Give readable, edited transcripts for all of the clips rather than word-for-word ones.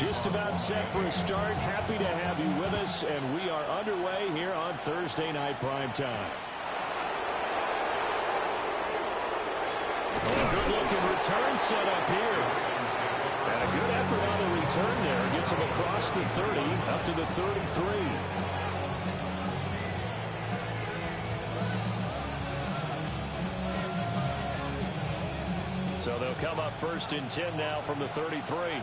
Just about set for a start. Happy to have you with us, and we are underway here on Thursday Night Primetime. A good-looking return set up here. And a good effort on the return there. Gets him across the 30, up to the 33. So they'll come up first and 10 now from the 33.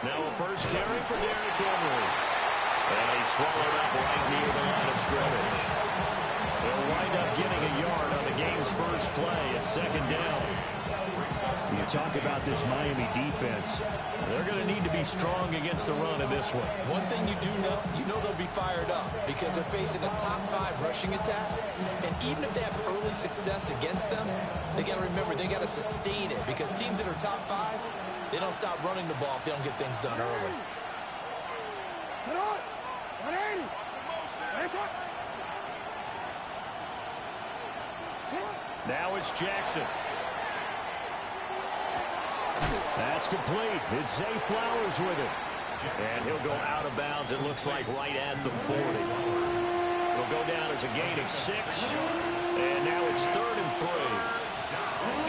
Now a first carry for Derrick Henry. And he's swallowed up right near the line of scrimmage. They'll wind up getting a yard on the game's first play at second down. You talk about this Miami defense. They're going to need to be strong against the run in this one. One thing you do know, they'll be fired up because they're facing a top 5 rushing attack. And even if they have early success against them, they got to remember they got to sustain it because teams that are top 5, they don't stop running the ball if they don't get things done early. Now it's Jackson. That's complete. It's Zay Flowers with it. And he'll go out of bounds, it looks like, right at the 40. He'll go down as a gain of 6. And now it's 3rd and 3.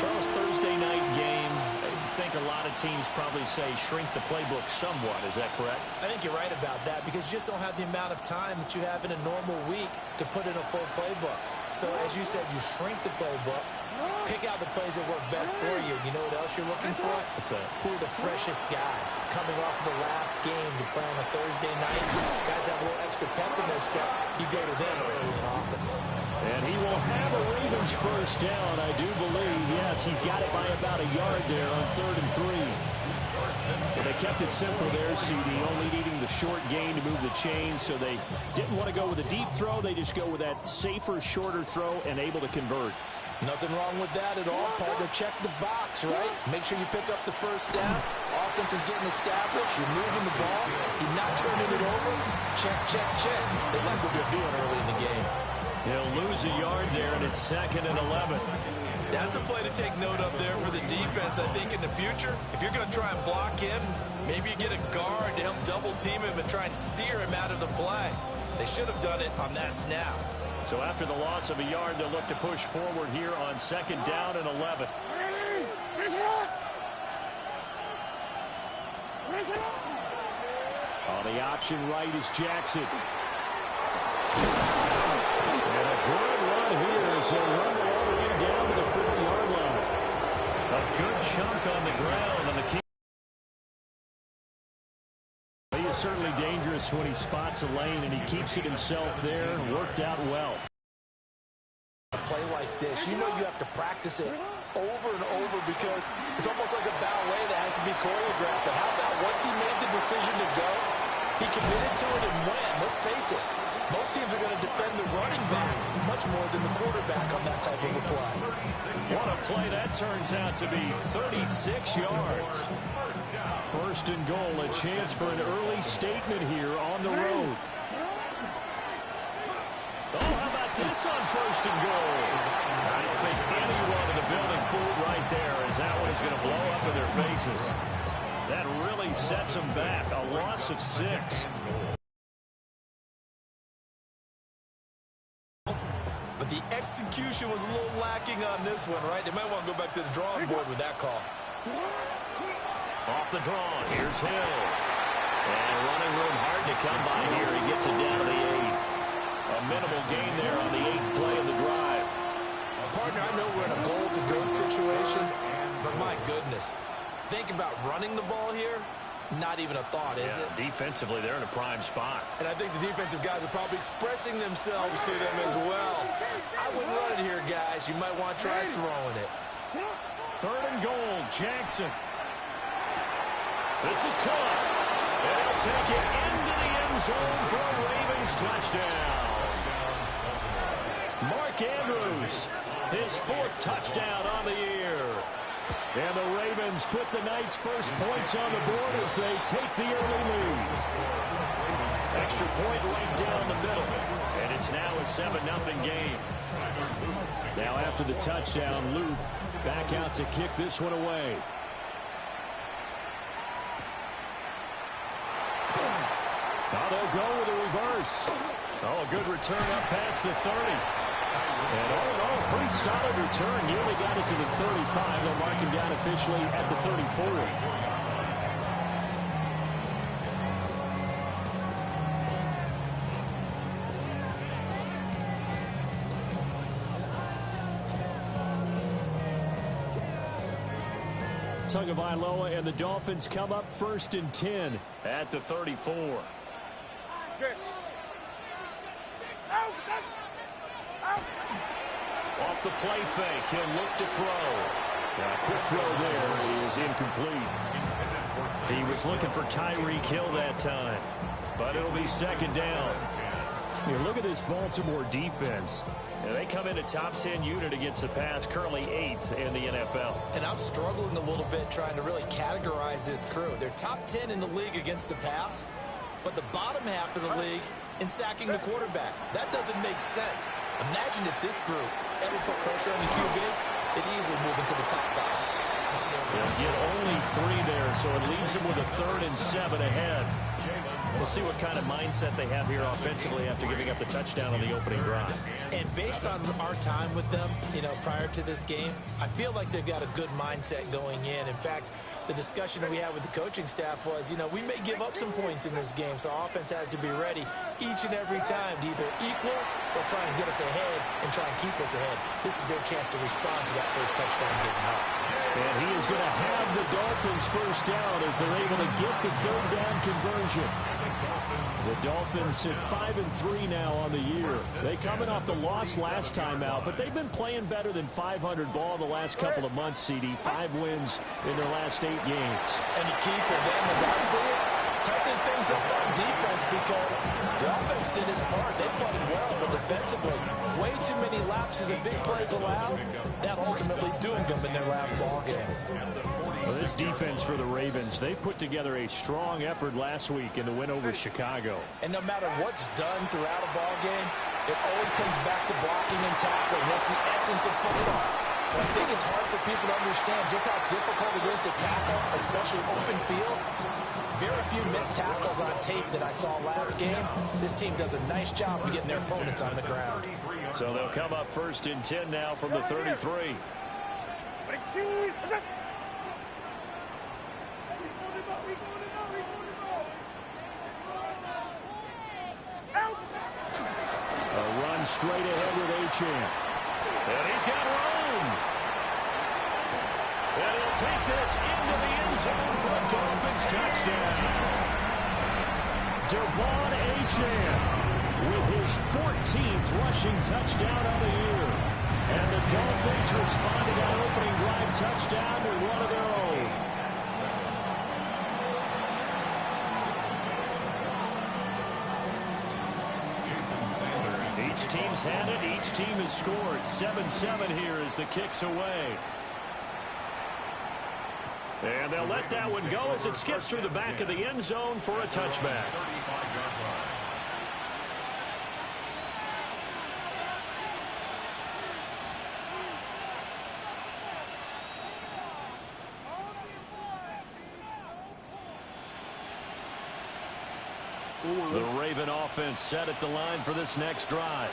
Charles, Thursday night game. I think a lot of teams probably say shrink the playbook somewhat. Is that correct? I think you're right about that because you just don't have the amount of time that you have in a normal week to put in a full playbook. So, as you said, you shrink the playbook, pick out the plays that work best for you. You know what else you're looking for? What's that? Who are the freshest guys coming off of the last game to play on a Thursday night? Guys have a little extra pep in their step. You go to them early and often. And he will have a Ravens first down, I do believe. Yes, he's got it by about a yard there on 3rd and 3. So they kept it simple there, CD, only needing the short gain to move the chain. So they didn't want to go with a deep throw. They just go with that safer, shorter throw and able to convert. Nothing wrong with that at all, partner. Check the box, right? Make sure you pick up the first down. Offense is getting established. You're moving the ball. You're not turning it over. Check, check, check. They like what they're doing early in the game. He'll lose a yard there, and it's 2nd and 11. That's a play to take note of there for the defense, I think, in the future. If you're going to try and block him, maybe you get a guard to help double-team him and try and steer him out of the play. They should have done it on that snap. So after the loss of a yard, they'll look to push forward here on 2nd down and 11. On the option right is Jackson. And a good run here as he'll run all the way down to the 40-yard line. A good chunk on the ground on the key. He is certainly dangerous when he spots a lane, and he keeps it himself there. Worked out well. A play like this, you have to practice it over and over because it's almost like a ballet that has to be choreographed. But how about once he made the decision to go, he committed to it and went. Let's face it. Most teams are going to defend the running back much more than the quarterback on that type of a play. What a play that turns out to be. 36 yards. 1st and goal, a chance for an early statement here on the road. Oh, how about this on 1st and goal? I don't think anyone in the building fooled right there, as that one is going to blow up in their faces. That really sets them back. A loss of 6. But the execution was a little lacking on this one, right? They might want to go back to the drawing board with that call. Off the draw, here's Hill. And running room hard to come by here. He gets it down to the 8. A minimal gain there on the 8th play of the drive. Partner, I know we're in a goal-to-go situation, but my goodness. Think about running the ball here. Not even a thought, is it? Defensively, they're in a prime spot. And I think the defensive guys are probably expressing themselves to them as well. I wouldn't run it here, guys. You might want to try throwing it. 3rd and goal, Jackson. This is caught. And he'll take it into the end zone for a Ravens touchdown. Mark Andrews, his 4th touchdown on the year. And the Ravens put the Knights' first points on the board as they take the early lead. Extra point right down the middle. And it's now a 7-0 game. Now after the touchdown, Luke back out to kick this one away. Now they'll go with a reverse. Oh, a good return up past the 30. And all in all, pretty solid return. Nearly got it to the 35. They'll mark him down officially at the 34. Tagovailoa and the Dolphins come up 1st and 10 at the 34. Off the play fake, he'll look to throw. A quick throw there is incomplete. He was looking for Tyreek Hill that time, but it'll be 2nd down. Here, look at this Baltimore defense. They come in a top 10 unit against the pass, currently 8th in the NFL. And I'm struggling a little bit trying to really categorize this crew. They're top 10 in the league against the pass, but the bottom half of the league in sacking the quarterback. That doesn't make sense. Imagine if this group ever put pressure on the QB, it'd easily move into the top 5. They'll get only 3 there, so it leaves them with a 3rd and 7 ahead. We'll see what kind of mindset they have here offensively after giving up the touchdown on the opening drive. And based on our time with them, prior to this game, I feel like they've got a good mindset going in. In fact, the discussion that we had with the coaching staff was, we may give up some points in this game, so our offense has to be ready each and every time to either equal or try and get us ahead and try and keep us ahead. This is their chance to respond to that first touchdown getting out. And he is going to have the Dolphins 1st down as they're able to get the 3rd down conversion. The Dolphins sit 5-3 now on the year. They coming off the loss last time out, but they've been playing better than 500 ball the last couple of months, CD. 5 wins in their last 8 games. And the key for them, as I see it, tightening things up on defense because the offense did its part. They played well, but defensively, way too many lapses and big plays allowed. That ultimately doomed them in their last ball game. Well, this defense for the Ravens, they put together a strong effort last week in the win over Chicago. And no matter what's done throughout a ball game, it always comes back to blocking and tackling. That's the essence of football. And I think it's hard for people to understand just how difficult it is to tackle, especially open field. Very few missed tackles on tape that I saw last game. This team does a nice job of getting their opponents on the ground. So they'll come up 1st and 10 now from the 33. A run straight ahead with Achane. And he's got room. And he'll take this into the end zone for a Dolphins touchdown. Devon Achane with his 14th rushing touchdown of the year. And the Dolphins respond to that opening drive touchdown with one of their own. Each team's had it. Each team has scored. 7-7 here as the kick's away. And they'll let that one go as it skips through the back of the end zone for a touchback. The Raven offense set at the line for this next drive.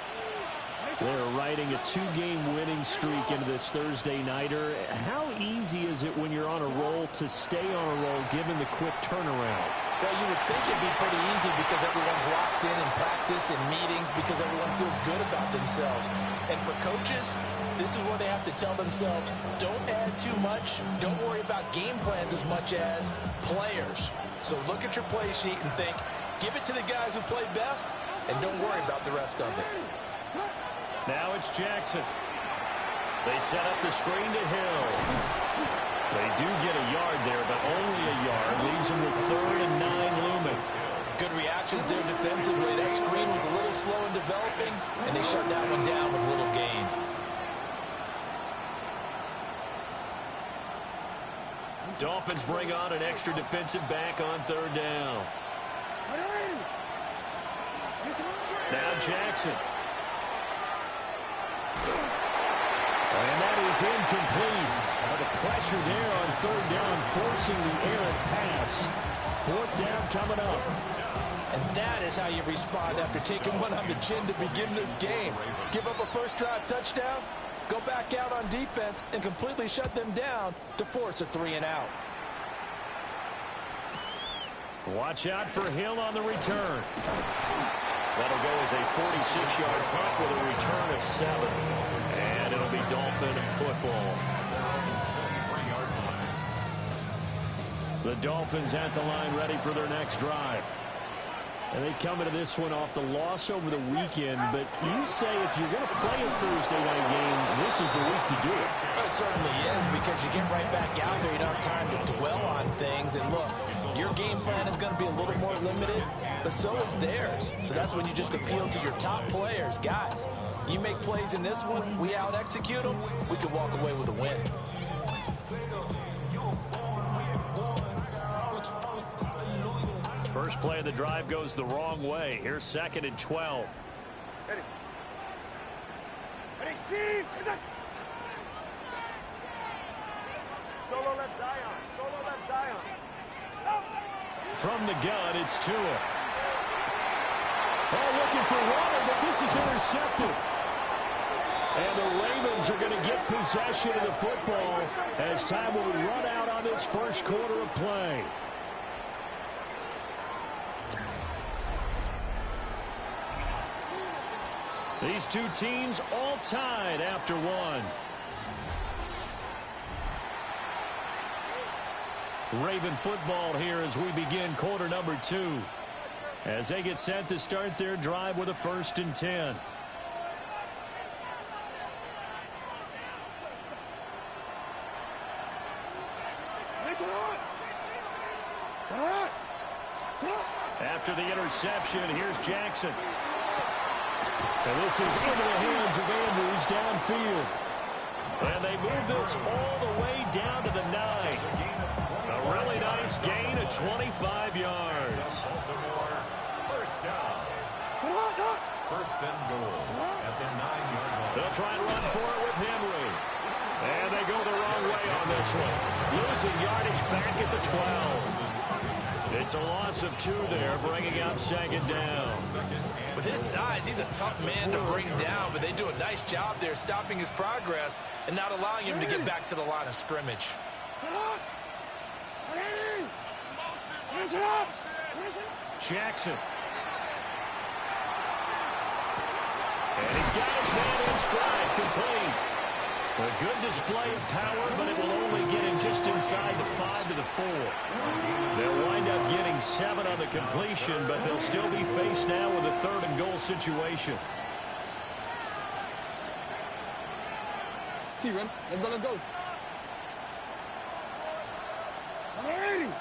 They're riding a 2-game winning streak into this Thursday nighter. How easy is it when you're on a roll to stay on a roll given the quick turnaround? Well, you would think it'd be pretty easy because everyone's locked in practice and meetings because everyone feels good about themselves. And for coaches, this is where they have to tell themselves, don't add too much. Don't worry about game plans as much as players. So look at your play sheet and think, give it to the guys who play best, and don't worry about the rest of it. Now it's Jackson. They set up the screen to Hill. They do get a yard there, but only a yard. Leaves them with 3rd and 9 looming. Good reactions there defensively. That screen was a little slow in developing, and they shut that one down with little gain. Dolphins bring on an extra defensive back on 3rd down. Now Jackson. And that is incomplete. The pressure there on 3rd down, forcing the errant pass. 4th down coming up. And That is how you respond after taking one on the chin to begin this game. Give up a first drive touchdown, go back out on defense, and completely shut them down to force a 3-and-out. Watch out for Hill on the return. That'll go as a 46-yard punt with a return of 7. And it'll be Dolphin football. The Dolphins at the line ready for their next drive. And they come into this one off the loss over the weekend, but you say if you're going to play a Thursday night game, this is the week to do it. It certainly is, because you get right back out there. You don't have time to dwell on things. And look, your game plan is going to be a little more limited, but so is theirs. So that's when you just appeal to your top players. Guys, you make plays in this one, we out-execute them, we could walk away with a win. First play of the drive goes the wrong way. Here's 2nd and 12. Solo left Zion. Solo left Zion. From the gun, it's Tua. Oh, looking for Water, but this is intercepted. And the Ravens are going to get possession of the football as time will run out on this first quarter of play. These two teams all tied after one. Raven football here as we begin quarter number 2. As they get set to start their drive with a 1st and 10. After the interception, here's Jackson. And this is into the hands of Andrews downfield. And they move this all the way down to the 9. A really nice gain of 25 yards. First down. First and goal at the 9-yard line. They'll try and run for it with Henry. And they go the wrong way on this one. Losing yardage back at the 12. It's a loss of 2 there, bringing up 2nd down. With his size, he's a tough man to bring down, but they do a nice job there stopping his progress and not allowing him to get back to the line of scrimmage. Jackson. And he's got his man in stride, complete. A good display of power, but it will only get him just inside the 5 to the 4. They'll wind up getting 7 on the completion, but they'll still be faced now with a 3rd and goal situation. T-Run, let's go. Alrighty.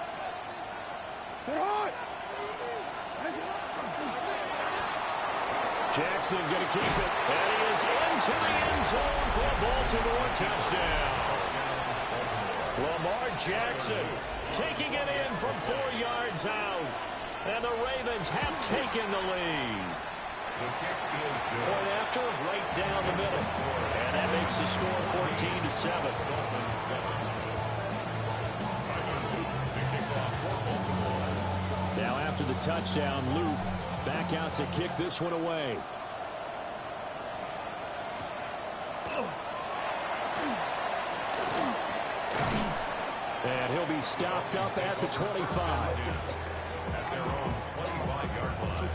Jackson going to keep it, and he is into the end zone for a Baltimore touchdown. Lamar Jackson taking it in from 4 yards out, and the Ravens have taken the lead. Point after, right down the middle, and that makes the score 14-7. Now after the touchdown, Luke back out to kick this one away. And he'll be stopped up at the 25. At their own 25-yard line.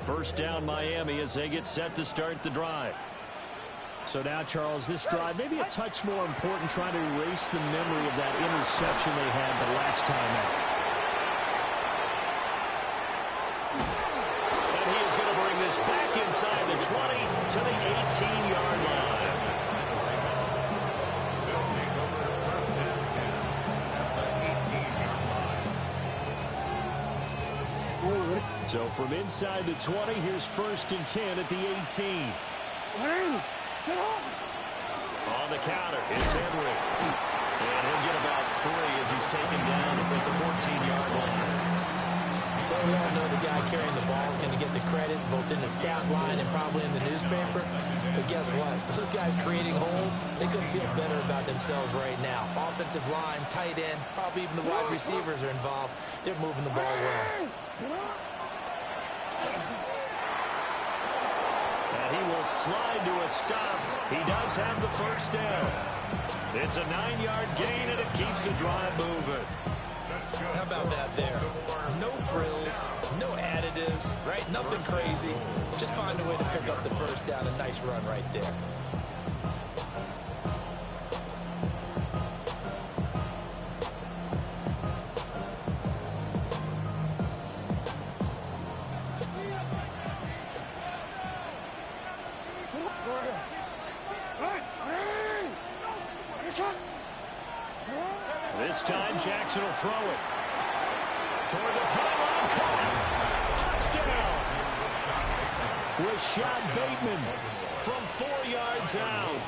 First down Miami as they get set to start the drive. So now, Charles, this drive maybe a touch more important, trying to erase the memory of that interception they had the last time out. And he is going to bring this back inside the 20 to the 18-yard line. They'll take over first and 10 at the 18-yard line. So from inside the 20, here's 1st and 10 at the 18. On the counter, it's Henry. And he'll get about 3 as he's taken down at the 14-yard line. Well, we all know the guy carrying the ball is going to get the credit both in the stat line and probably in the newspaper. But guess what? Those guys creating holes, they couldn't feel better about themselves right now. Offensive line, tight end, probably even the wide receivers are involved. They're moving the ball well. And he will slide to a stop. He does have the first down. It's a 9-yard gain, and it keeps the drive moving. How about that there? No frills, no additives, right? Nothing crazy. Just find a way to pick up the first down. A nice run right there. This time, Jackson will throw it. Toward the pylon. Touchdown! Rashad Bateman from 4 yards out.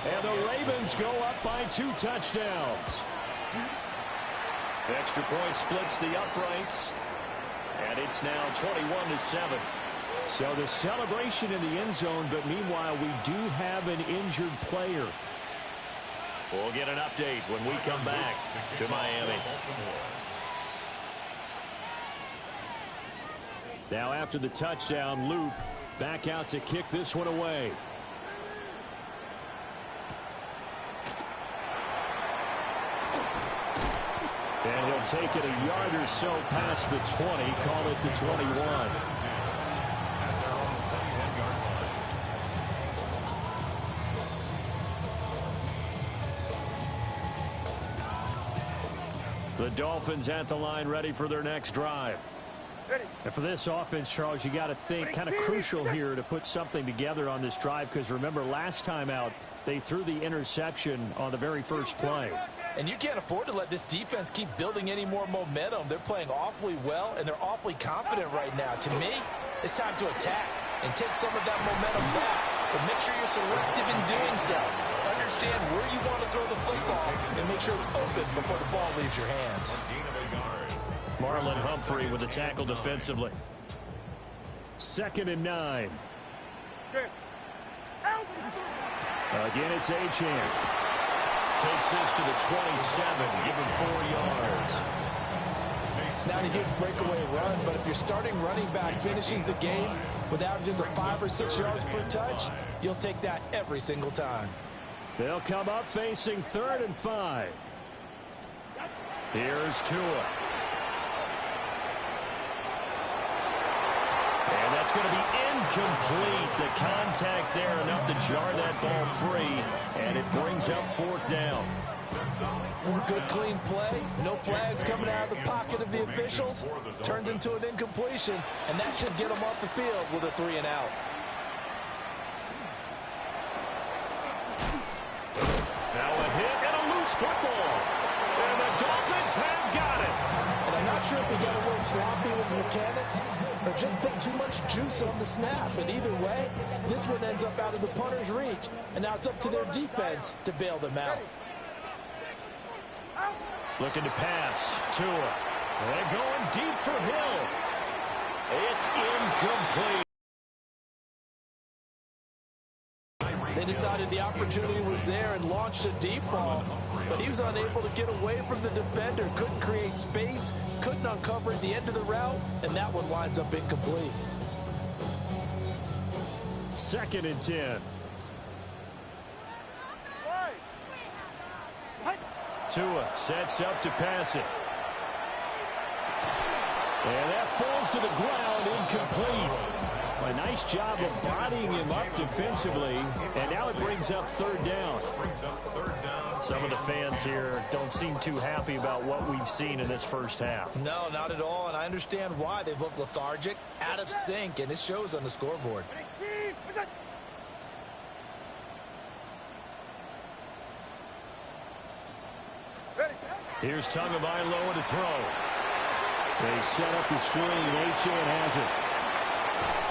And the Ravens go up by 2 touchdowns. Extra point splits the uprights. And it's now 21-7. So the celebration in the end zone, but meanwhile, we do have an injured player. We'll get an update when we come back to Miami. Now after the touchdown, Loop back out to kick this one away. And he'll take it a yard or so past the 20, call it the 21. The Dolphins at the line, ready for their next drive. And for this offense, Charles, you got to think kind of crucial here to put something together on this drive, because remember last time out they threw the interception on the very first play. And you can't afford to let this defense keep building any more momentum. They're playing awfully well, and they're awfully confident right now. To me, it's time to attack and take some of that momentum back. But make sure you're selective in doing so. Understand where you want to throw the football and make sure it's open before the ball leaves your hands. Marlon Humphrey with the tackle defensively. 2nd and 9. Again, it's Achane. Takes this to the 27, give him 4 yards. It's not a huge breakaway run, but if your starting running back finishes the game with averages of 5 or 6 yards per touch, you'll take that every single time. They'll come up facing 3rd and 5. Here's Tua. And that's going to be incomplete. The contact there enough to jar that ball free, and it brings up 4th down. Good clean play. No flags coming out of the pocket of the officials. Turns into an incompletion, and that should get them off the field with a 3 and out. Now a hit and a loose football. And the Dolphins have got it. And I'm not sure if he got a little sloppy with the mechanics or just put too much juice on the snap. But either way, this one ends up out of the punter's reach. And now it's up to their defense to bail them out. Looking to pass. Tua. They're going deep for Hill. It's incomplete. They decided the opportunity was there and launched a deep ball, but he was unable to get away from the defender, couldn't create space, couldn't uncover at the end of the route, and that one winds up incomplete. 2nd and 10. Tua sets up to pass it. And that falls to the ground, incomplete. A nice job of bodying him up defensively, and now it brings up 3rd down. Some of the fans here don't seem too happy about what we've seen in this first half. No, not at all, and I understand why. They've looked lethargic, out of sync, and it shows on the scoreboard. Here's Tagovailoa to throw. They set up the screen. Achane has it.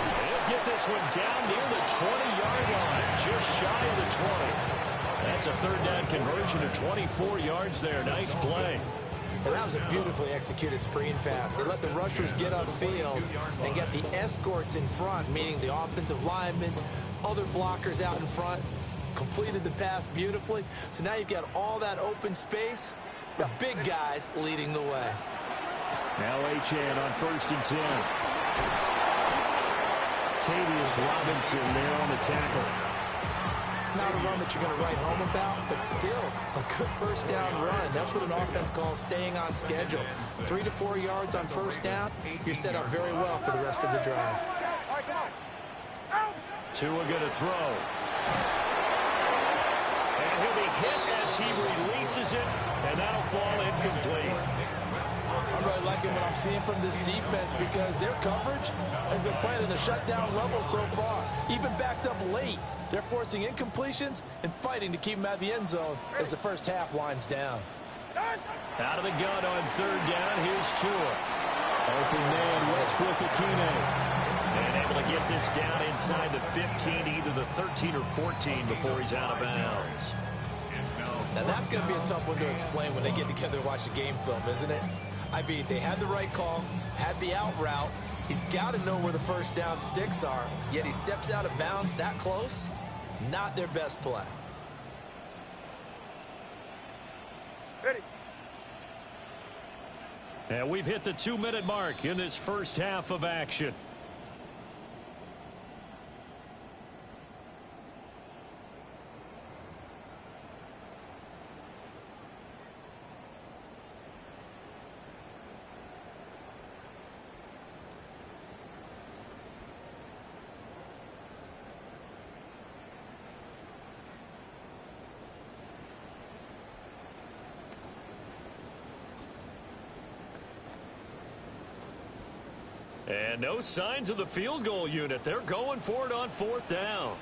They'll get this one down near the 20-yard line, just shy of the 20. That's a 3rd down conversion of 24 yards there. Nice play. And that was a beautifully executed screen pass. They let the rushers get upfield and get the escorts in front, meaning the offensive linemen, other blockers out in front, completed the pass beautifully. So now you've got all that open space. The big guys leading the way. Now Achane on 1st and 10. Tavius Robinson there on the tackle. Not a run that you're going to write home about, but still a good first down run. That's what an offense calls staying on schedule. 3 to 4 yards on first down, you're set up very well for the rest of the drive. Tua going to throw. And he'll be hit as he releases it, and that'll fall incomplete. I'm really liking what I'm seeing from this defense because their coverage has been playing at a shutdown level so far. Even backed up late, they're forcing incompletions and fighting to keep them out of the end zone as the first half winds down. Out of the gun on 3rd down, here's Tua. Open man, Westbrook-Ikhine. And able to get this down inside the 15, either the 13 or 14 before he's out of bounds. Now that's going to be a tough one to explain when they get together and watch the game film, isn't it? I mean, they had the right call, had the out route. He's got to know where the first down sticks are, yet he steps out of bounds that close. Not their best play. Ready. And we've hit the 2-minute mark in this first half of action. And no signs of the field goal unit. They're going for it on 4th down.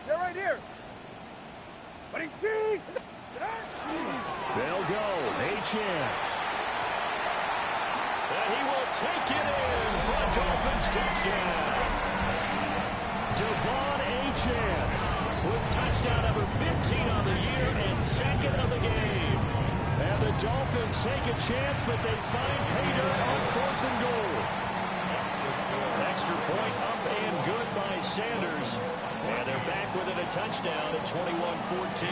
They're right here. Buddy T. They'll go. Achane. And he will take it in for a Dolphins touchdown. Devon Achane with touchdown number 15 on the year and 2nd of the game. And the Dolphins take a chance, but they find pay dirt on 4th and goal. Extra point up and good by Sanders. And they're back within a touchdown at 21-14.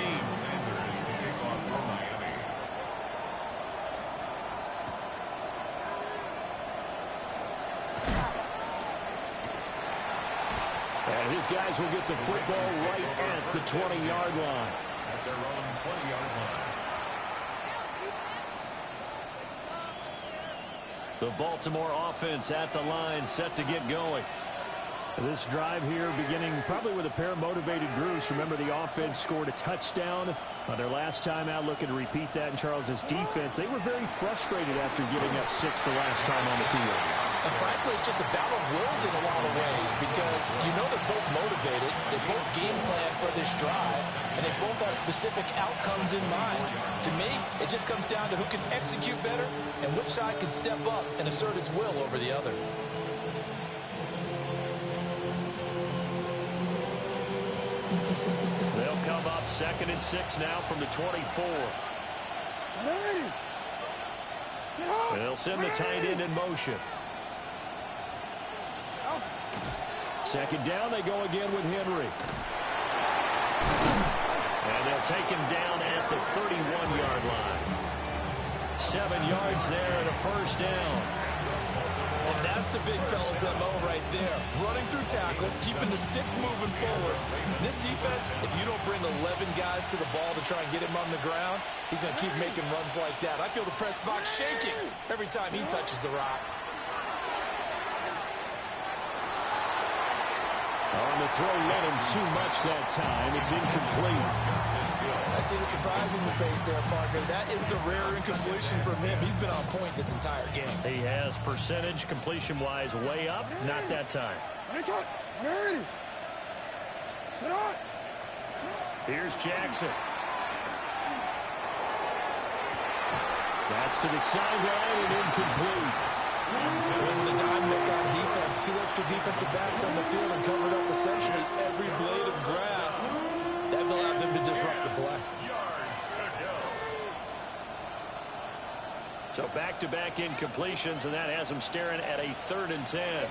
And his guys will get the football right at the 20-yard line. At their own 20-yard line. The Baltimore offense at the line, set to get going. This drive here beginning probably with a pair of motivated groups. Remember, the offense scored a touchdown on their last time out, looking to repeat that in Charles's defense. They were very frustrated after giving up 6 the last time on the field. And frankly, it's just a battle of wills in a lot of ways because you know they're both motivated, they both game plan for this drive, and they both have specific outcomes in mind. To me, it just comes down to who can execute better and which side can step up and assert its will over the other. They'll come up 2nd and 6 now from the 24. They'll send the tight end in motion. 2nd down, they go again with Henry. And they'll take him down at the 31-yard line. 7 yards there and a first down. And that's the big fella's MO right there. Running through tackles, keeping the sticks moving forward. This defense, if you don't bring 11 guys to the ball to try and get him on the ground, he's going to keep making runs like that. I feel the press box shaking every time he touches the rock. On the throw, let him too much that time. It's incomplete. I see the surprise in your face there, partner. That is a rare incompletion from him. He's been on point this entire game. He has percentage completion-wise way up. Not that time. Here's Jackson. That's to the sideline and incomplete. With a dime look on defense, 2 extra defensive backs on the field and covered up essentially every blade of grass. That allowed them to disrupt the play. So back-to-back incompletions, and that has them staring at a 3rd and 10.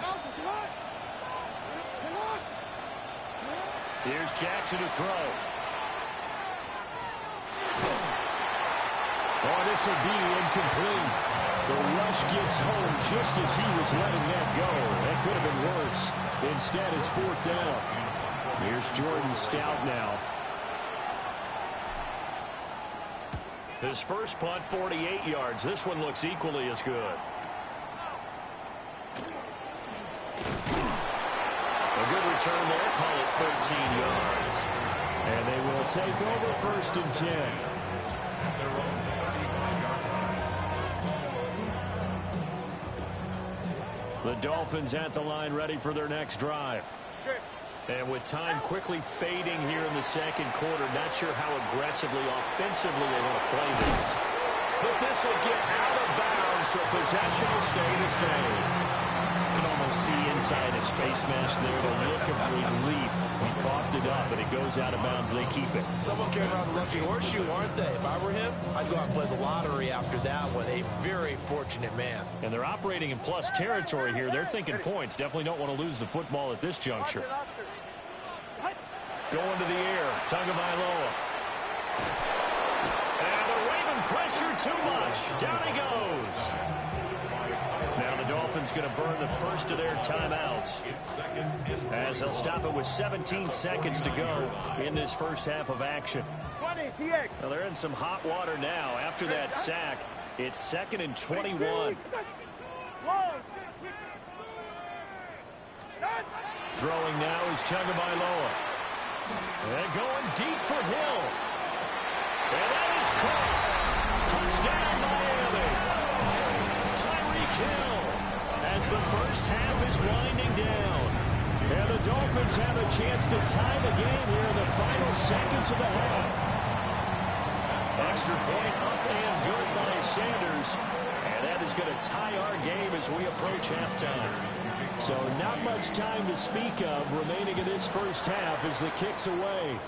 Here's Jackson to throw. Oh, this will be incomplete. The rush gets home just as he was letting that go. That could have been worse. Instead, it's 4th down. Here's Jordan Stout now. His first punt, 48 yards. This one looks equally as good. A good return there. Call it 13 yards. And they will take over 1st and 10. The Dolphins at the line ready for their next drive. And with time quickly fading here in the second quarter, not sure how aggressively, offensively they want to play this. But this will get out of bounds, so possession will stay the same. You can almost see inside his face mask there the look of relief. He coughed it up, but it goes out of bounds. They keep it. Someone carrying around the lucky horseshoe, aren't they? If I were him, I'd go out and play the lottery after that one. A very fortunate man. And they're operating in plus territory here. They're thinking points. Definitely don't want to lose the football at this juncture. Going to the air. Tagovailoa. And the Raven pressure too much. Down he goes. Now the Dolphins going to burn the first of their timeouts, as they'll stop it with 17 seconds to go in this first half of action. Well, they're in some hot water now. After that sack, it's 2nd and 21. Throwing now is Tagovailoa. And going deep for Hill. And that is caught. Touchdown, Miami. Tyreek Hill, as the first half is winding down. And the Dolphins have a chance to tie the game here in the final seconds of the half. Extra point up and good by Sanders. And that is going to tie our game as we approach halftime. So not much time to speak of remaining in this first half as the kick's away.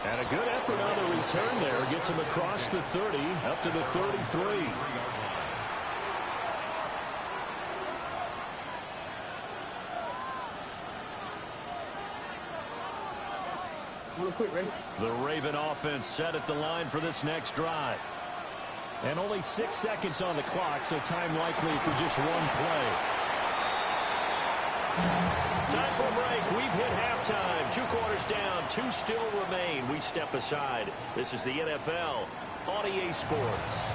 And a good effort on the return there. Gets him across the 30, up to the 33. The Raven offense set at the line for this next drive. And only 6 seconds on the clock, so time likely for just one play. Time for a break. We've hit halftime. 2 quarters down. 2 still remain. We step aside. This is the NFL on EA Sports.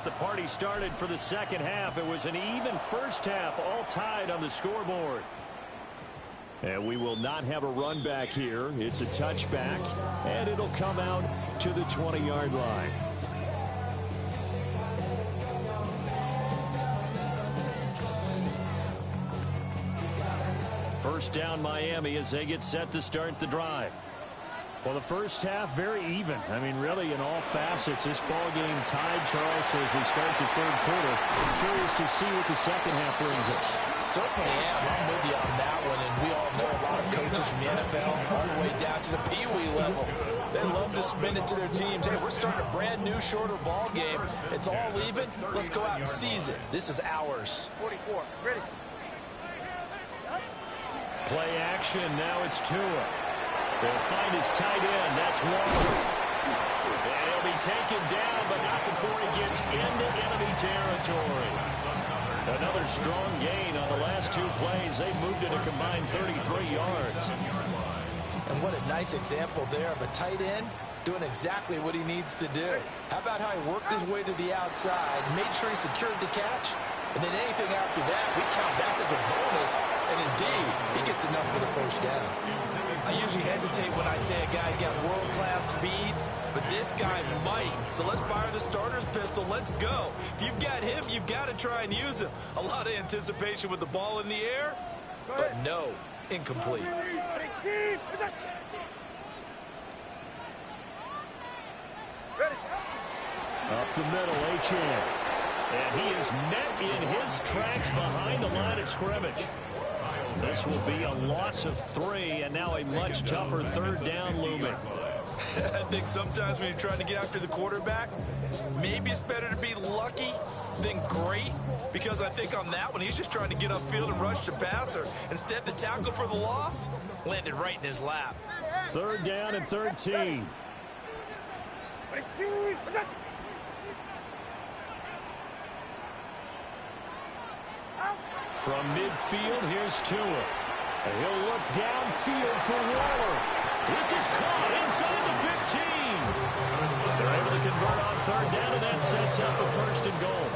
The party started for the second half. It was an even first half, all tied on the scoreboard. And we will not have a run back here. It's a touchback, and it'll come out to the 20-yard line. First down, Miami, as they get set to start the drive. Well, the first half, very even. I mean, really, in all facets, this ball game tied, Charles, so as we start the third quarter. I'm curious to see what the second half brings us. Certainly am. I'm with you on that one, and we all know a lot of coaches from the NFL all the way down to the Pee-wee level. They love to spin it to their teams. Hey, we're starting a brand new, shorter ball game. It's all even. Let's go out and seize it. This is ours. 44, ready. Play action. Now it's Tua. They'll find his tight end. That's Waller. And he'll be taken down, but not before he gets into enemy territory. Another strong gain on the last 2 plays. They moved it a combined 33 yards. And what a nice example there of a tight end doing exactly what he needs to do. How about how he worked his way to the outside, made sure he secured the catch, and then anything after that, we count that as a bonus. And indeed, he gets enough for the first down. I usually hesitate when I say a guy's got world-class speed, but this guy might. So let's fire the starter's pistol. Let's go. If you've got him, you've got to try and use him. A lot of anticipation with the ball in the air, but no, incomplete. Up the middle, Achane. And he is met in his tracks behind the line of scrimmage. This will be a loss of 3, and now a much tougher third down looming. I think sometimes when you're trying to get after the quarterback, maybe it's better to be lucky than great, because I think on that one, he's just trying to get upfield and rush the passer. Instead, the tackle for the loss landed right in his lap. Third down and 13. From midfield, here's Tua. And he'll look downfield for Waller. This is caught inside the 15. They're able to convert on third down, and that sets up a first and goal.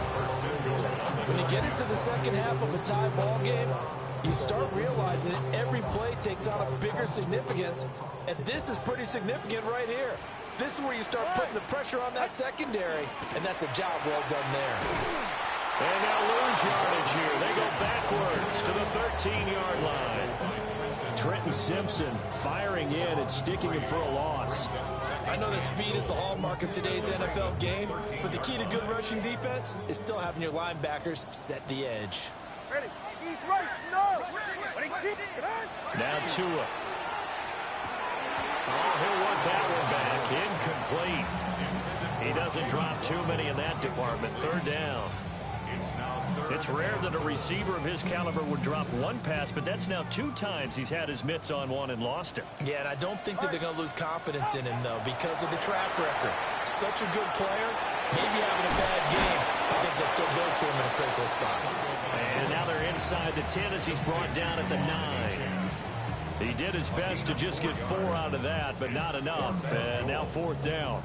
When you get into the second half of a tie ball game, you start realizing that every play takes on a bigger significance, and this is pretty significant right here. This is where you start putting the pressure on that secondary, and that's a job well done there. And now lose yardage here. They go backwards to the 13-yard line. Trenton Simpson firing in and sticking him for a loss. I know that speed is the hallmark of today's NFL game, but the key to good rushing defense is still having your linebackers set the edge. Ready? East, right, no! Now Tua. Oh, he'll want that one back. Incomplete. He doesn't drop too many in that department. Third down. It's rare that a receiver of his caliber would drop one pass, but that's now 2 times he's had his mitts on one and lost it. Yeah, and I don't think that they're going to lose confidence in him, though, because of the track record. Such a good player, maybe having a bad game. I think they'll still go to him in a critical spot. And now they're inside the 10 as he's brought down at the 9. He did his best to just get 4 out of that, but not enough. And now fourth down.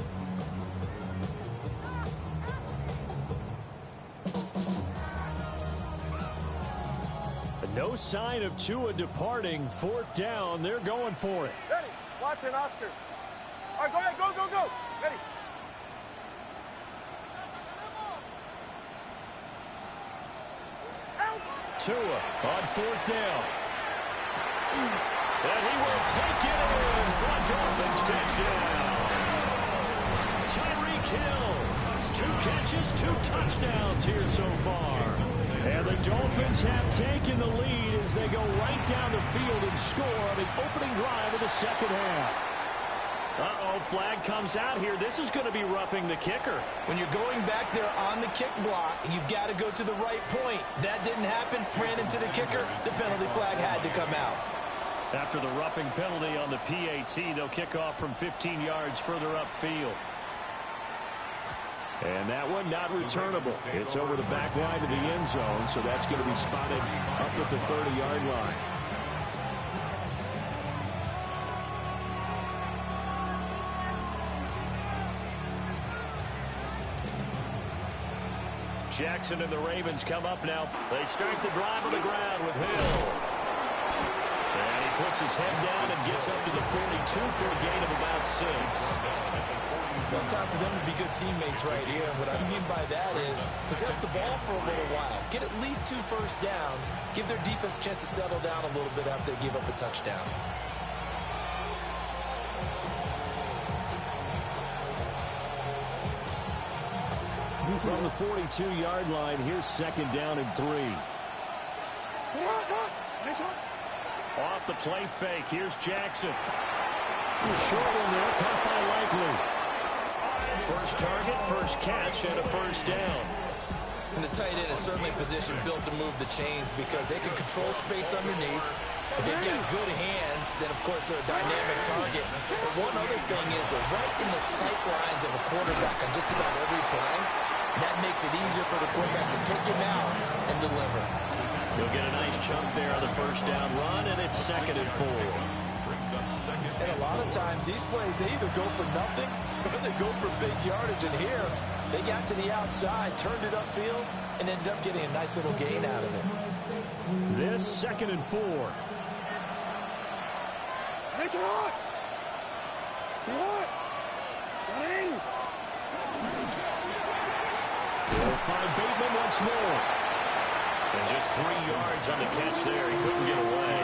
No sign of Tua departing. Fourth down. They're going for it. Ready? Watson, Oscar. All right, go ahead. Go, go, go. Ready? Tua on fourth down. And he will take it in for a Dolphins touchdown. Tyreek Hill. 2 catches, 2 touchdowns here so far. And the Dolphins have taken the lead as they go right down the field and score on the opening drive of the second half. Uh-oh, flag comes out here. This is going to be roughing the kicker. When you're going back there on the kick block, you've got to go to the right point. That didn't happen. Ran into the kicker. The penalty flag had to come out. After the roughing penalty on the PAT, they'll kick off from 15 yards further upfield. And that one not returnable. It's over the back line of the end zone, so that's going to be spotted up at the 30-yard line. Jackson and the Ravens come up now. They start the drive on the ground with Hill. And he puts his head down and gets up to the 42 for a gain of about 6. Well, it's time for them to be good teammates right here. And what I mean by that is possess the ball for a little while. Get at least 2 first downs. Give their defense a chance to settle down a little bit after they give up a touchdown. From the 42-yard line, here's second down and 3. Off the play fake, here's Jackson. Short one there, caught by Likely. First target, first catch, and a first down. And the tight end is certainly a position built to move the chains because they can control space underneath. If they've got good hands, then of course they're a dynamic target. But one other thing is they're right in the sight lines of a quarterback on just about every play. And that makes it easier for the quarterback to pick him out and deliver. He'll get a nice chunk there on the first down run, and it's second and 4. And a lot of times these plays, they either go for nothing or they go for big yardage. And here, they got to the outside, turned it upfield, and ended up getting a nice little gain out of it. This second and 4. They'll find Bateman once more. And just 3 yards on the catch there. He couldn't get away.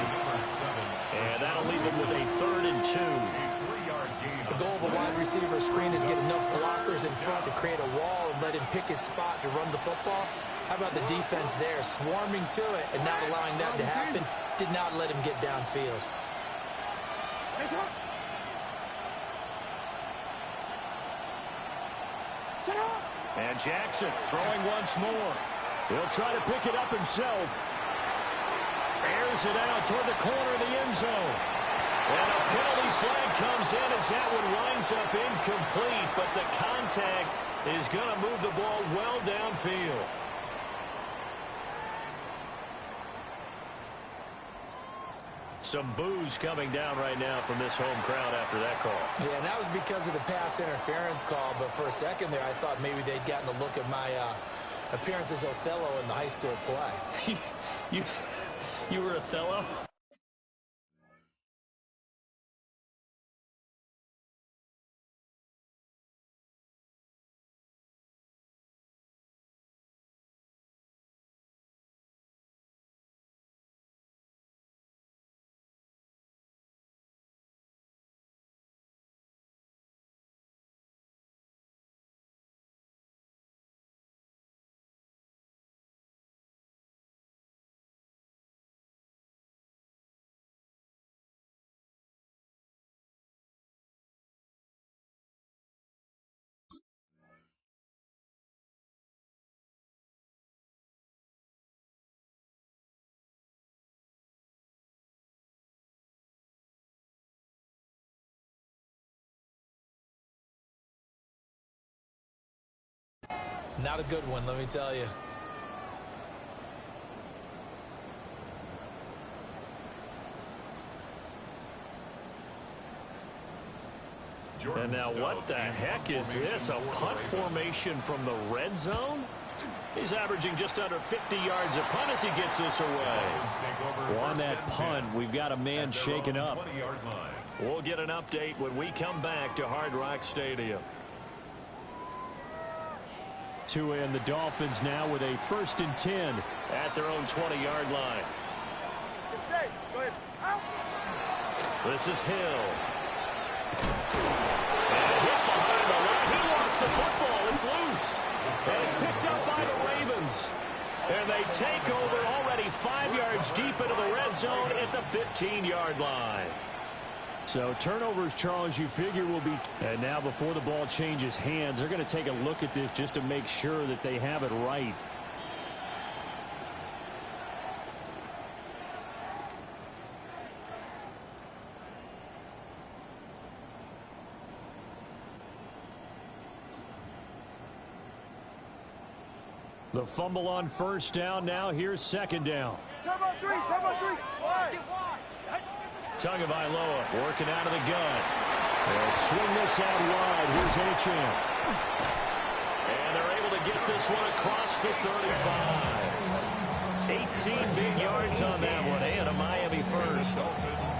And that'll leave him with a 3rd and 2. The goal of a wide receiver screen is get enough blockers in front to create a wall and let him pick his spot to run the football. How about the defense there, swarming to it and not allowing that to happen? Did not let him get downfield. And Jackson throwing once more. He'll try to pick it up himself. Airs it out toward the corner of the end zone. And a penalty flag comes in as that one winds up incomplete, but the contact is going to move the ball well downfield. Some boos coming down right now from this home crowd after that call. Yeah, and that was because of the pass interference call, but for a second there, I thought maybe they'd gotten a look at my appearance as Othello in the high school play. You were Othello? Not a good one, let me tell you. And now what the heck is this? A punt formation from the red zone? He's averaging just under 50 yards a punt as he gets this away. Well, on that punt, we've got a man shaken up. We'll get an update when we come back to Hard Rock Stadium. And the Dolphins now with a 1st and 10 at their own 20-yard line. Go ahead. Out. This is Hill. And hit behind the line. He lost the football. It's loose. And it's picked up by the Ravens. And they take over already 5 yards deep into the red zone at the 15-yard line. So turnovers, Charles, you figure will be. And now before the ball changes hands, they're going to take a look at this just to make sure that they have it right. The fumble on 1st down. Now here's 2nd down. Turbo 3. Wide. Tagovailoa working out of the gun. They'll swing this out wide. Here's Achane. And they're able to get this one across the 35. 18 big yards on that one, and a Miami first.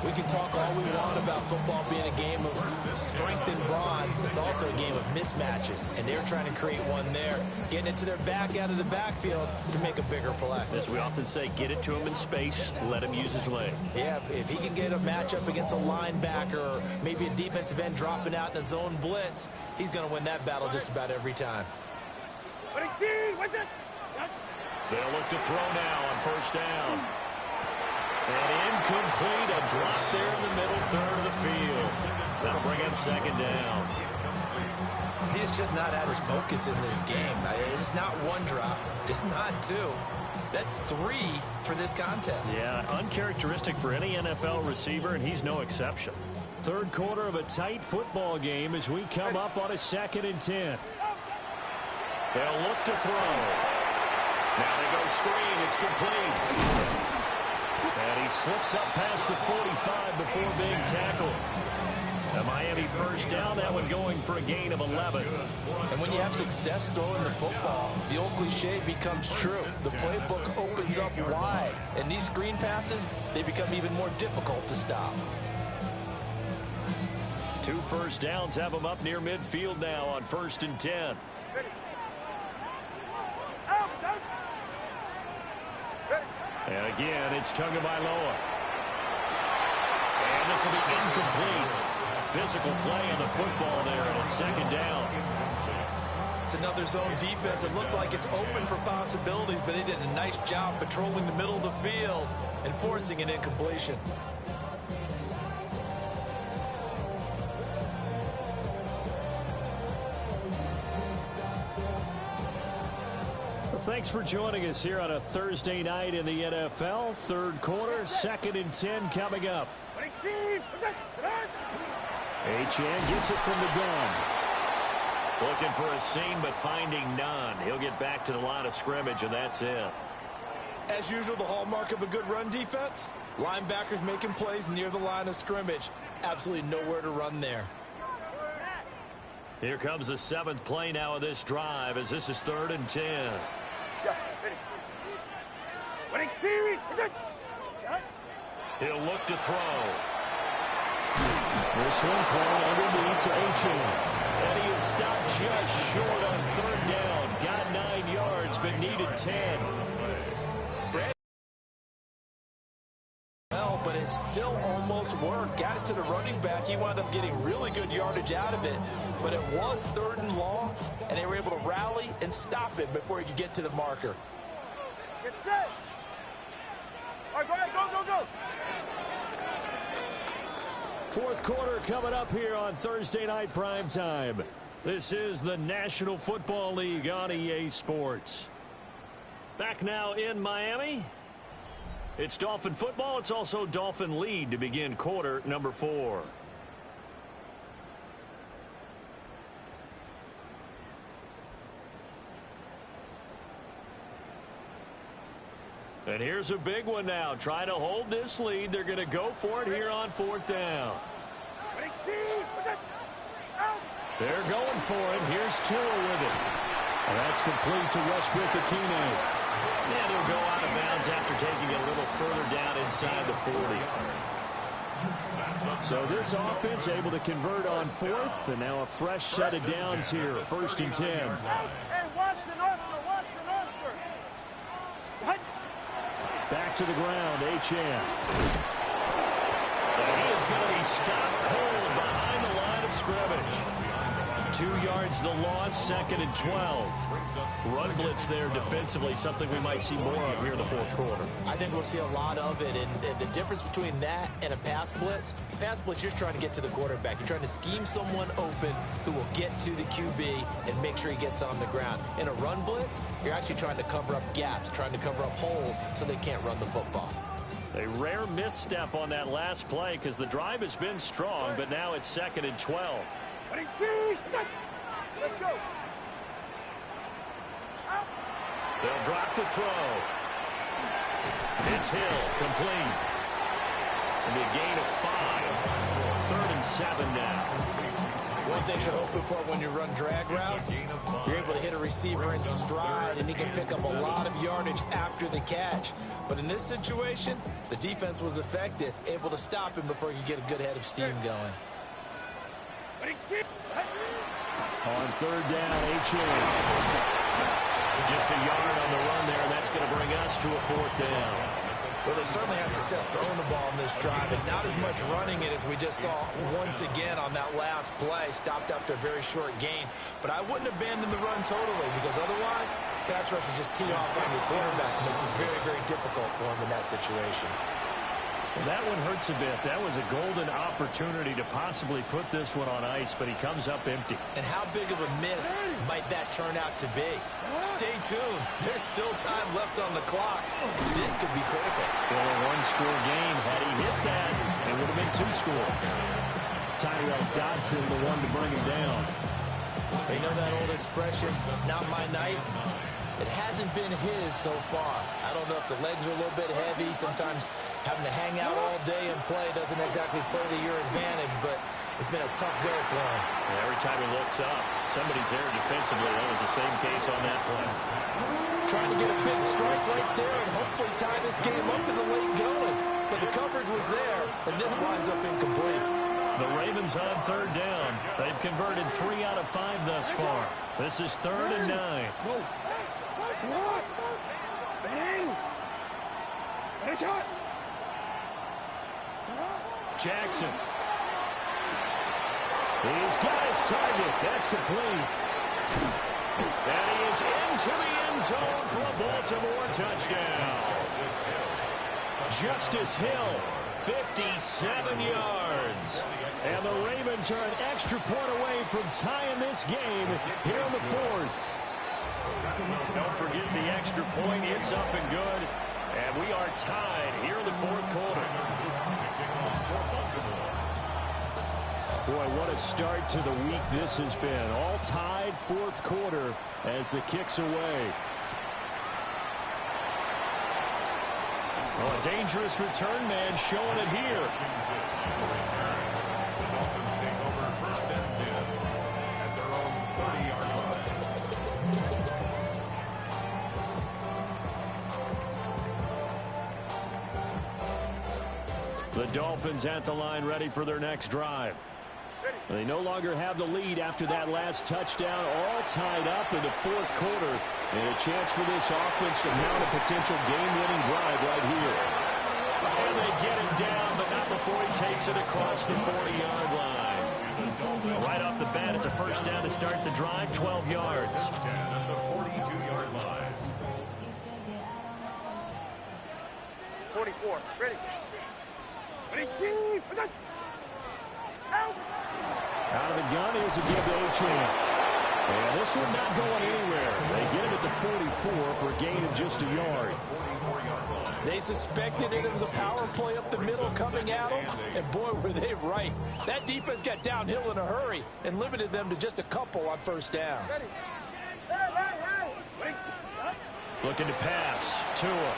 We can talk all we want about football being a game of strength and brawn. It's also a game of mismatches, and they're trying to create one there, getting it to their back out of the backfield to make a bigger play. As we often say, get it to him in space, let him use his leg. Yeah, if he can get a matchup against a linebacker or maybe a defensive end dropping out in a zone blitz, he's going to win that battle just about every time. They'll look to throw now on 1st down. And incomplete, a drop there in the middle third of the field. That'll bring him 2nd down. He is just not at his focus in this game. It's not one drop. It's not 2. That's 3 for this contest. Yeah, uncharacteristic for any NFL receiver, and he's no exception. 3rd quarter of a tight football game as we come up on a 2nd and 10. They'll look to throw. Now they go screen. It's complete. And he slips up past the 45 before being tackled. A Miami 1st down, that one going for a gain of 11. And when you have success throwing the football, the old cliche becomes true. The playbook opens up wide. And these screen passes, they become even more difficult to stop. 2 first downs have them up near midfield now on 1st and 10. And again, it's Tagovailoa. And this will be incomplete. Physical play in the football there, and it's second down. It's another zone defense. It looks like it's open for possibilities, but they did a nice job patrolling the middle of the field and forcing an incompletion. Thanks for joining us here on a Thursday night in the NFL. Third quarter, 2nd and 10 coming up. Achane gets it from the gun. Looking for a seam, but finding none. He'll get back to the line of scrimmage, and that's it. As usual, the hallmark of a good run defense, linebackers making plays near the line of scrimmage. Absolutely nowhere to run there. Here comes the 7th play now of this drive, as this is 3rd and 10. He'll look to throw. This one thrown underneath to Achane. And he is stopped just short on 3rd down. Got 9 yards, but needed 10. Well, but it still almost worked. Got it to the running back. He wound up getting really good yardage out of it. But it was 3rd and long, and they were able to rally and stop it before he could get to the marker. Get set. All right, go ahead, go, go, go. 4th quarter coming up here on Thursday Night Primetime. This is the National Football League on EA Sports. Back now in Miami. It's Dolphin football. It's also Dolphin lead to begin quarter number 4. And here's a big one now. Trying to hold this lead. They're going to go for it here on 4th down. They're going for it. Here's Tua with it. And that's complete to Westbrook-Ikhine. And he'll go out of bounds after taking it a little further down inside the 40. So this offense able to convert on 4th. And now a fresh set of downs here. 1st and 10. Hey, Watson, Oscar. Back to the ground, Achane. And he is going to be stopped cold behind the line of scrimmage. 2 yards the loss, 2nd and 12. Run blitz there defensively, something we might see more of here in the 4th quarter. I think we'll see a lot of it, and the difference between that and a pass blitz, you're just trying to get to the quarterback. You're trying to scheme someone open who will get to the QB and make sure he gets on the ground. In a run blitz, you're actually trying to cover up gaps, trying to cover up holes so they can't run the football. A rare misstep on that last play because the drive has been strong, but now it's 2nd and 12. Let's go. They'll drop the throw. It's Hill, complete. And a gain of 5. 3rd and 7 now. One thing you're hoping for when you run drag routes, you're able to hit a receiver in stride, and he can pick up a lot of yardage after the catch. But in this situation, the defense was effective, able to stop him before he could get a good head of steam going. On 3rd down, Achane. Just a yard on the run there. That's going to bring us to a 4th down. Well, they certainly had success throwing the ball in this drive, and not as much running it as we just saw once again on that last play. Stopped after a very short gain. But I wouldn't abandon the run totally, because otherwise, pass rushers just tee off on your quarterback. It makes it very, very difficult for him in that situation. Well, that one hurts a bit. That was a golden opportunity to possibly put this one on ice, but he comes up empty. And how big of a miss might that turn out to be? Stay tuned. There's still time left on the clock. This could be critical. Still a one-score game. Had he hit that, it would have been 2 scores. Tyrell Dodson, the one to bring him down. You know that old expression, it's not my night? It hasn't been his so far. I don't know if the legs are a little bit heavy. Sometimes having to hang out all day and play doesn't exactly play to your advantage, but it's been a tough go for him. Yeah, every time he looks up, somebody's there defensively. That was the same case on that play. Trying to get a big strike right there and hopefully tie this game up in the late going. But the coverage was there, and this winds up incomplete. The Ravens on 3rd down. They've converted 3 out of 5 thus far. This is 3rd and 9. Jackson. He's got his target. That's complete. And he is into the end zone for a Baltimore touchdown. Justice Hill, 57 yards. And the Ravens are an extra point away from tying this game here in the fourth. Don't forget the extra point. It's up and good. And we are tied here in the fourth quarter. Boy, what a start to the week this has been. All tied fourth quarter as the kick's away. Oh, a dangerous return man showing it here. The Dolphins take over first and 10 at their own 30-yard line. The Dolphins at the line ready for their next drive. They no longer have the lead after that last touchdown, all tied up in the fourth quarter. And a chance for this offense to mount a potential game-winning drive right here. And they get him down, but not before he takes it across the 40-yard line. Right off the bat, it's a first down to start the drive, 12 yards. 10 at the 42-yard line. 44. Ready. Ready, team. Out. Out of the gun, here's a give to A-Chain. And this one not going anywhere. They get him at the 44 for a gain of just a yard. They suspected it was a power play up the middle coming at them, and boy, were they right. That defense got downhill in a hurry and limited them to just a couple on first down. Ready. Hey. Looking to pass. Tua.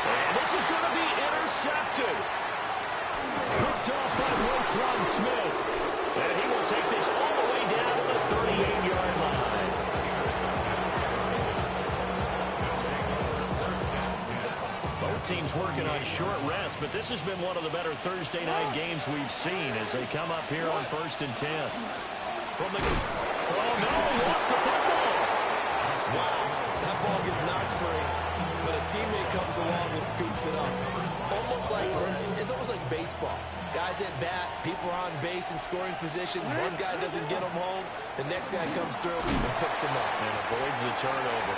And this is going to be intercepted. Picked off by Roquan Smith. And he will take this all the way down to the 38-yard line. Both teams working on short rest, but this has been one of the better Thursday night games we've seen as they come up here on 1st and 10. From the... Oh, no, lost the football. Wow, that ball gets knocked free, but a teammate comes along and scoops it up. It's almost like baseball. Guys at bat, people are on base in scoring position. One guy doesn't get him home. The next guy comes through and picks him up. And avoids the turnover.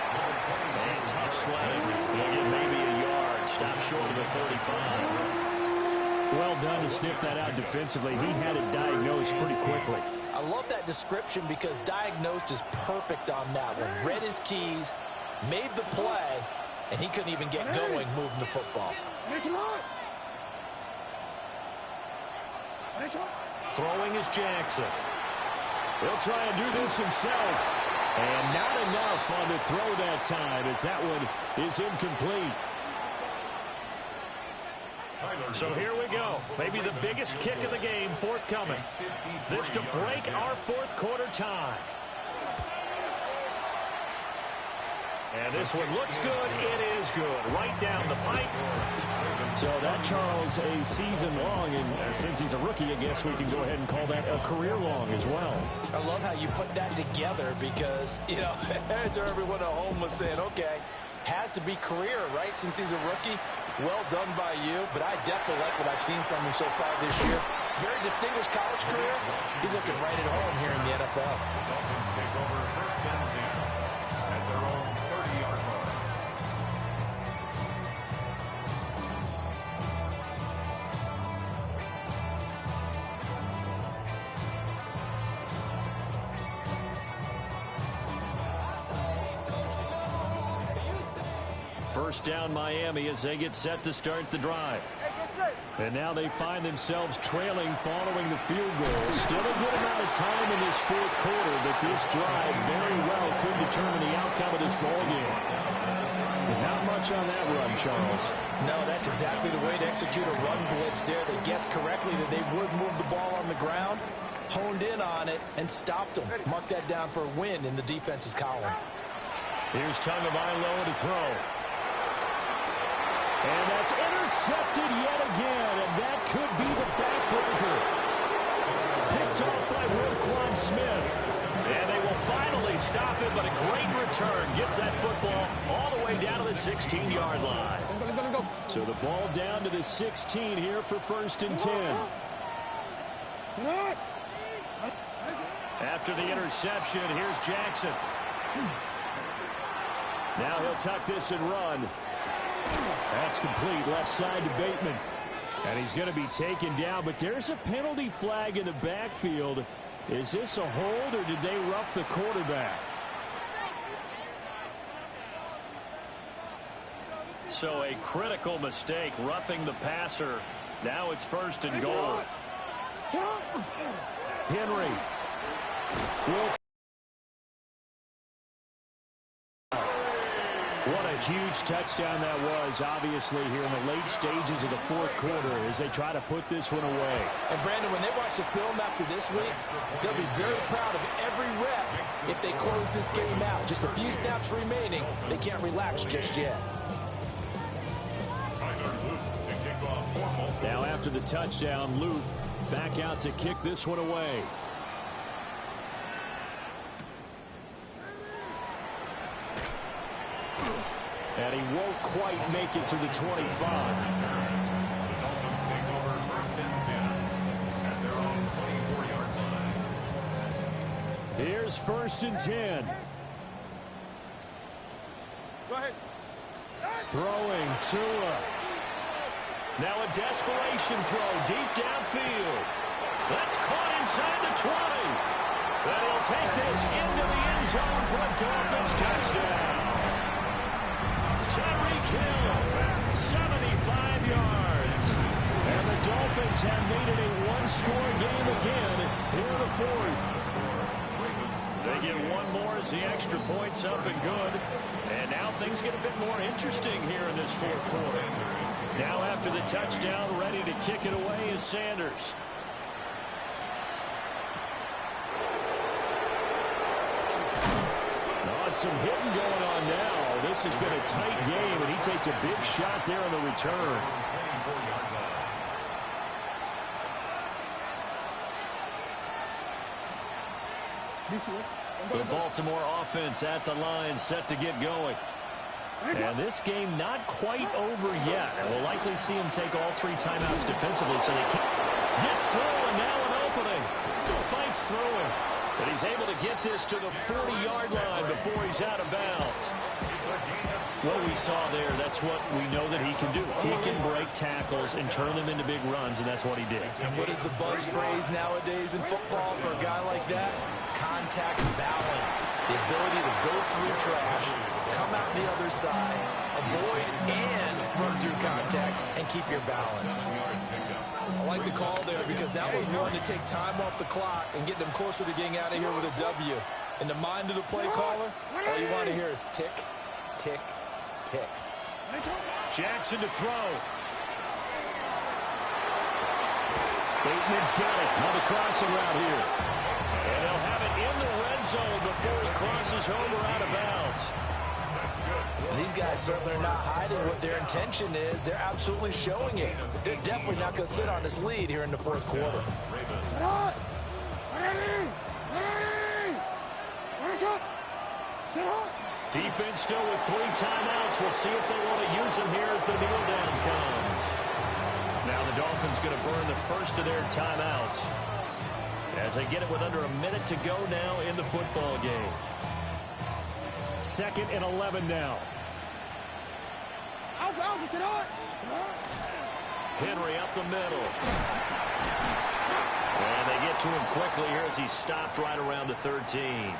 And tough sledding. He'll get maybe a yard. Stop short of the 35. Well done to sniff that out defensively. He had it diagnosed pretty quickly. I love that description because diagnosed is perfect on that one. Read his keys, made the play, and he couldn't even get going moving the football. Throwing is Jackson. He'll try and do this himself. And not enough on the throw that time as that one is incomplete. So here we go. Maybe the biggest kick of the game forthcoming. This to break our fourth quarter tie. And this one looks good. It is good. Right down the pipe. So that, Charles, a season long. And since he's a rookie, I guess we can go ahead and call that a career long as well. I love how you put that together because, you know, as everyone at home was saying, okay, has to be career, right, since he's a rookie. Well done by you, but I definitely like what I've seen from him so far this year. Very distinguished college career. He's looking right at home here in the NFL. The Dolphins take over first and 10 at their own 30-yard line. First down Miami as they get set to start the drive. And now they find themselves trailing following the field goal. Still a good amount of time in this fourth quarter, but this drive very well could determine the outcome of this ballgame. Not much on that run, Charles. No, that's exactly the way to execute a run blitz there. They guessed correctly that they would move the ball on the ground, honed in on it, and stopped them. Mark that down for a win in the defense's column. Here's Tagovailoa to throw. And that's intercepted yet again, and that could be the backbreaker. Picked off by Roquan Smith. And they will finally stop it, but a great return gets that football all the way down to the 16-yard line. So the ball down to the 16 here for 1st and 10. After the interception, here's Jackson. Now he'll tuck this and run. That's complete, left side to Bateman. And he's going to be taken down, but there's a penalty flag in the backfield. Is this a hold, or did they rough the quarterback? So a critical mistake, roughing the passer. Now it's 1st and goal. Henry. What a huge touchdown that was, obviously, here in the late stages of the 4th quarter as they try to put this one away. And, Brandon, when they watch the film after this week, they'll be very proud of every rep if they close this game out. Just a few snaps remaining. They can't relax just yet. Now after the touchdown, Luke back out to kick this one away. And he won't quite make it to the 25. The Dolphins take over 1st and 10 at their own 24-yard line. Here's 1st and 10. Go ahead. Throwing Tua. Now a desperation throw deep downfield. That's caught inside the 20. And he'll take this into the end zone for a Dolphins touchdown. Tyreek Hill, 75 yards. And the Dolphins have made it a one-score game again here in the 4th. They get one more as the extra point's up and good. And now things get a bit more interesting here in this 4th quarter. Now after the touchdown, ready to kick it away is Sanders. Some hitting going on now. This has been a tight game, and he takes a big shot there on the return. The Baltimore offense at the line, set to get going. And this game not quite over yet. And we'll likely see him take all 3 timeouts defensively, so they can't. Gets through, and now an opening. Fights through him. But he's able to get this to the 40-yard line before he's out of bounds. What we saw there, that's what we know that he can do. He can break tackles and turn them into big runs, and that's what he did. And what is the buzz phrase nowadays in football for a guy like that? Contact balance. The ability to go through trash, come out the other side, avoid and run through contact, and keep your balance. I like the call there because that was one to take time off the clock and get them closer to getting out of here with a W. In the mind of the play caller, all you want to hear is tick, tick, tick. Jackson to throw. Bateman's got it on the crossing route here. And they'll have it in the red zone before he crosses over out of bounds. These guys certainly are not hiding what their intention is. They're absolutely showing it. They're definitely not going to sit on this lead here in the 4th quarter. Defense still with 3 timeouts. We'll see if they want to use them here as the kneel down comes. Now the Dolphins going to burn the first of their timeouts as they get it with under a minute to go now in the football game. 2nd and 11 now. Henry up the middle. And they get to him quickly here as he stopped right around the 13.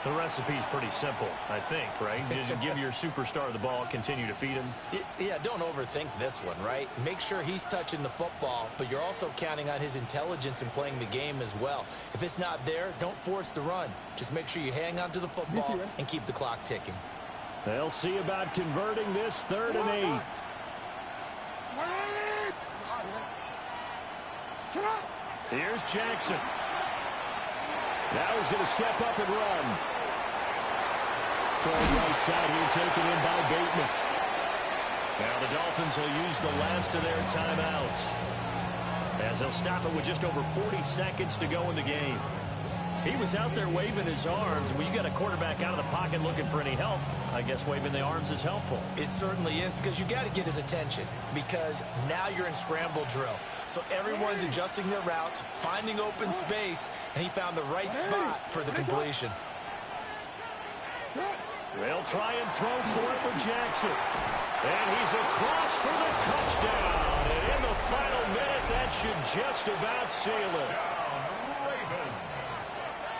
The recipe's pretty simple, I think, right? Just give your superstar the ball, continue to feed him. Yeah, don't overthink this one, right? Make sure he's touching the football, but you're also counting on his intelligence in playing the game as well. If it's not there, don't force the run. Just make sure you hang on to the football and keep the clock ticking. They'll see about converting this 3rd and 8. Here's Jackson. Now he's going to step up and run. From right side here, taken in by Bateman. Now the Dolphins will use the last of their timeouts as they'll stop it with just over 40 seconds to go in the game. He was out there waving his arms. When you got a quarterback out of the pocket looking for any help, I guess waving the arms is helpful. It certainly is, because you got to get his attention, because now you're in scramble drill. So everyone's adjusting their routes, finding open space, and he found the right spot for the completion. They'll try and throw for it with Jackson. And he's across for the touchdown. And in the final minute, that should just about seal it.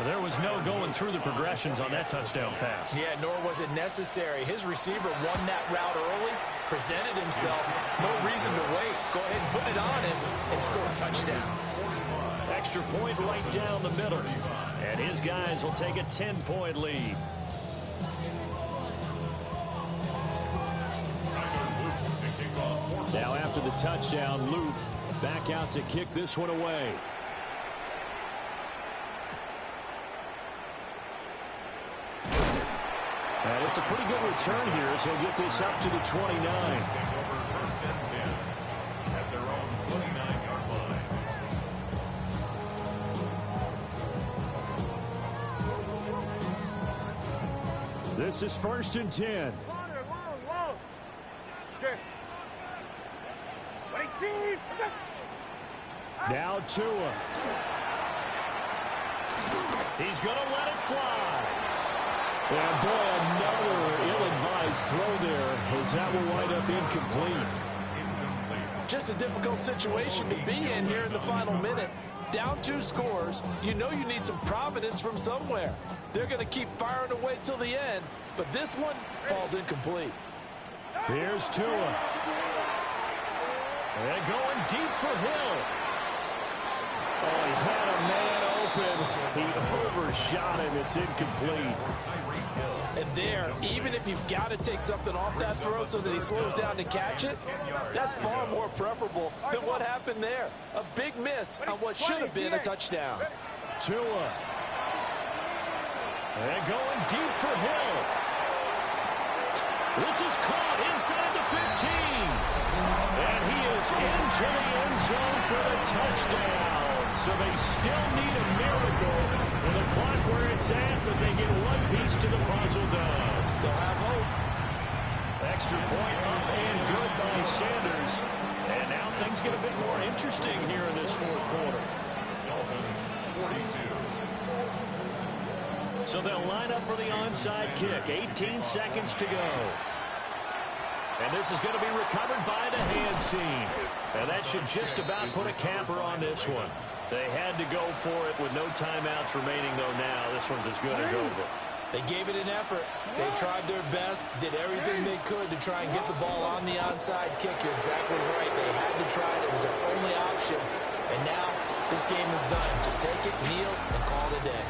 There was no going through the progressions on that touchdown pass. Yeah, nor was it necessary. His receiver won that route early, presented himself. No reason to wait. Go ahead and put it on him and score a touchdown. Extra point right down the middle. And his guys will take a 10-point lead. Now after the touchdown, Luke back out to kick this one away. And it's a pretty good return here as he'll get this up to the 29. First and 10 at their own 29-yard line. This is 1st and 10. Whoa. Okay. Wait, team. Now Tua. He's going to let it fly. And boy, another ill-advised throw there, as that will wind up incomplete. Just a difficult situation to be in here in the final minute. Down 2 scores, you know you need some providence from somewhere. They're going to keep firing away till the end, but this one falls incomplete. Here's Tua. And going deep for Hill. Oh, he had a man open. He overshot him. It's incomplete. And there, even if you've got to take something off that throw so that he slows down to catch it, that's far more preferable than what happened there. A big miss on what should have been a touchdown. Tua. And going deep for Hill. This is caught inside the 15. And he is into the end zone for the touchdown. So they still need a miracle with the clock where it's at, but they get one piece to the puzzle done. Still have hope. Extra point up and good by Sanders. And now things get a bit more interesting here in this 4th quarter. Dolphins 42. So they'll line up for the onside kick. 18 seconds to go. And this is going to be recovered by the hand seam. And that should just about put a capper on this one. They had to go for it with no timeouts remaining, though. Now this one's as good as over. They gave it an effort. They tried their best, did everything they could to try and get the ball on the onside kick. You're exactly right. They had to try it. It was their only option. And now this game is done. Just take it, kneel, and call it a day.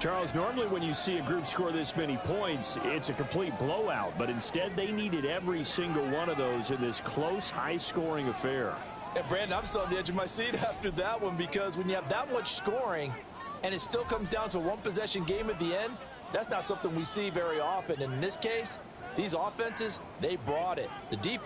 Charles, normally when you see a group score this many points, it's a complete blowout. But instead, they needed every single one of those in this close, high-scoring affair. And Brandon, I'm still on the edge of my seat after that one, because when you have that much scoring and it still comes down to a one-possession game at the end, that's not something we see very often. And in this case, these offenses, they brought it. The defense